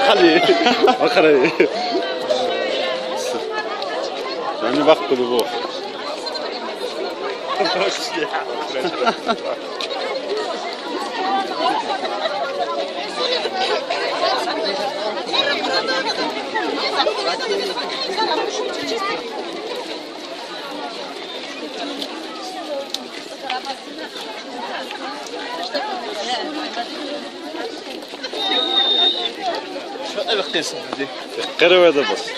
خلي خلي يعني وقت بابا القسم دي قروا هذا بس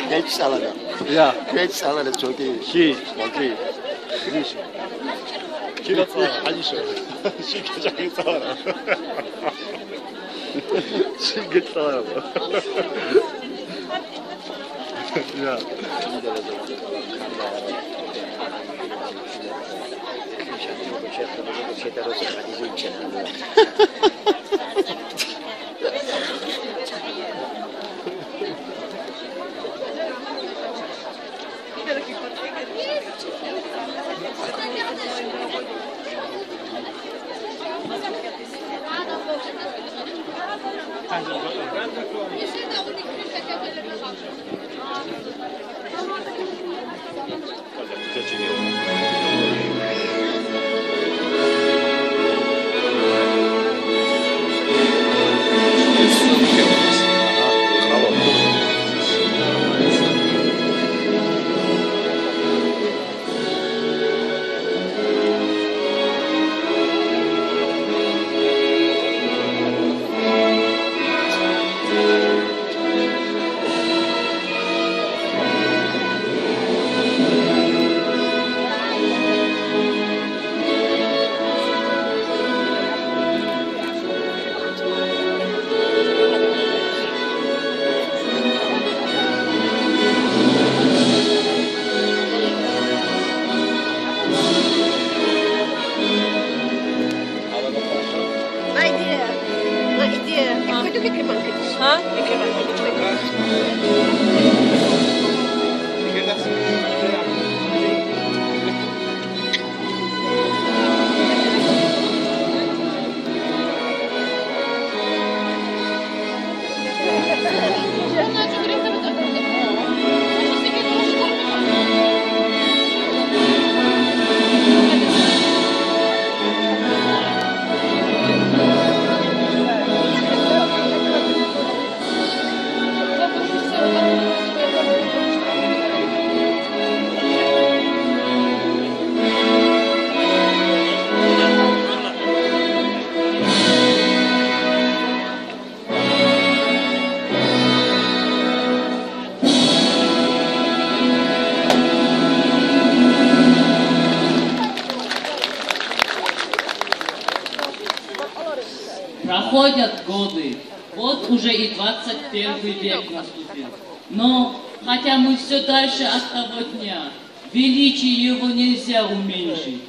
Geç salada. يا Geç salada çok iyi. شي Okey. كيلو صار حاجه شو شي كجاي صار شي قلت صار يا проходят годы, вот уже и 21 век наступил. Но, хотя мы все дальше от того дня, величие его нельзя уменьшить.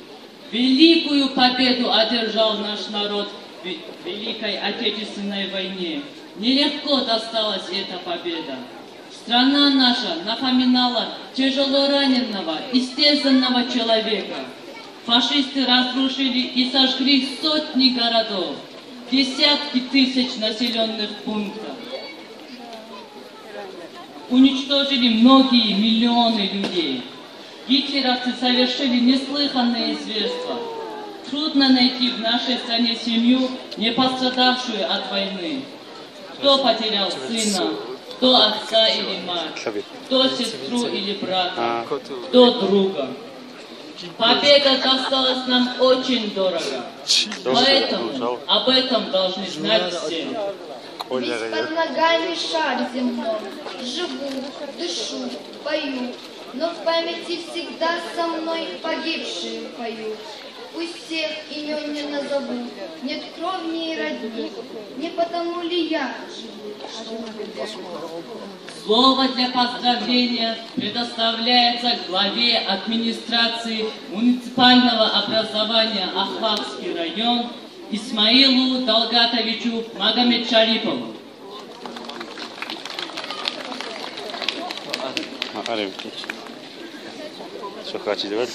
Великую победу одержал наш народ в Великой Отечественной войне. Нелегко досталась эта победа. Страна наша напоминала тяжело раненого, истязанного человека. Фашисты разрушили и сожгли сотни городов, десятки тысяч населенных пунктов. Уничтожили многие миллионы людей. Гитлеровцы совершили неслыханные зверства. Трудно найти в нашей стране семью, не пострадавшую от войны. Кто потерял сына, кто отца или мать, кто сестру или брата, кто друга. Победа досталась нам очень дорого. Поэтому об этом должны знать все. Ведь под ногами шар земной. Живу, дышу, пою, но в памяти всегда со мной погибшие поют. Пусть всех имен не назову, нет кровни и родни, не потому ли я живу, что Слово для поздравления предоставляется главе администрации муниципального образования Ахлакский район Исмаилу Далгатовичу Магомедшарипову. Что хотите, давай?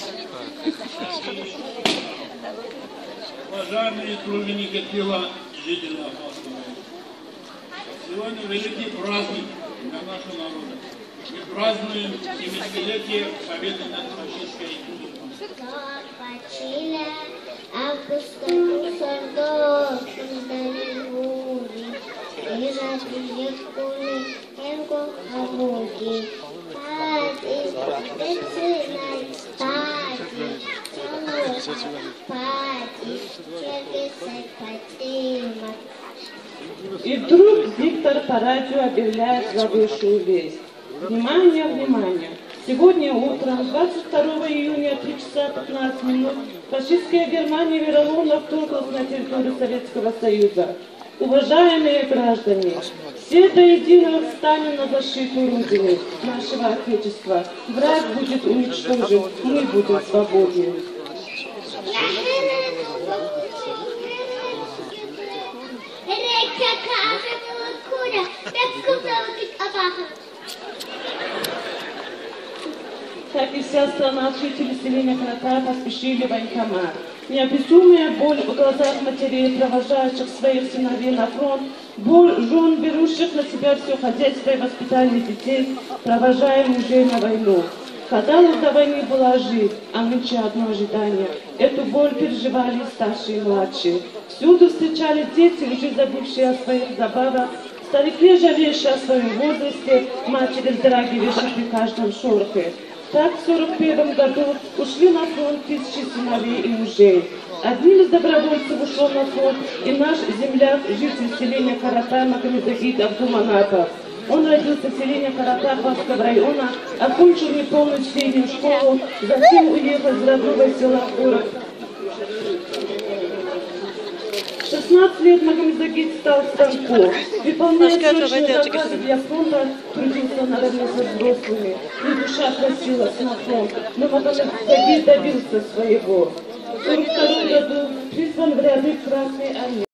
Уважаемые труженики тыла, жители Ахлакского района, сегодня великий праздник для нашего народа. Мы празднуем 70-летие победы над фашистской И вдруг диктор по радио объявляет зловещую весть. Внимание, внимание! Сегодня утром, 22 июня, 3 часа 15 минут, фашистская Германия вероломно вторглась на территорию Советского Союза. Уважаемые граждане, все до единого встанем на защиту Родины, нашего Отечества. Враг будет уничтожен, мы будем свободны. Как и вся страна, жители селения Каратая поспешили в военкомат. Неописуемая боль в глазах матерей, провожающих своих сыновей на фронт, боль жен, берущих на себя все хозяйство и воспитание детей, провожая мужей на войну. Казалось, до войны была жизнь, а нынче одно ожидание. Эту боль переживали старшие и младшие. Всюду встречались дети, уже забывшие о своих забавах, старики, жалеющие о своем возрасте, матери, вздрагивающие при каждом шорохе. Так в 1941 году ушли на фронт тысячи сыновей и мужей. Одним из добровольцев ушел на фронт и наш земляк, житель селения Каратай Магомедзагид Абдуманапов. Он родился в селении Каратай Ахлакского района, окончил неполную среднюю школу, затем уехал из родного села в город. В 16 лет Магомедзагид стал станком. Выполняя срочные заказы для фронта, трудился наравне со взрослыми. И душа просилась на фронт, но Магомедзагид добился своего. В 1942 году призван в ряды Красной Армии.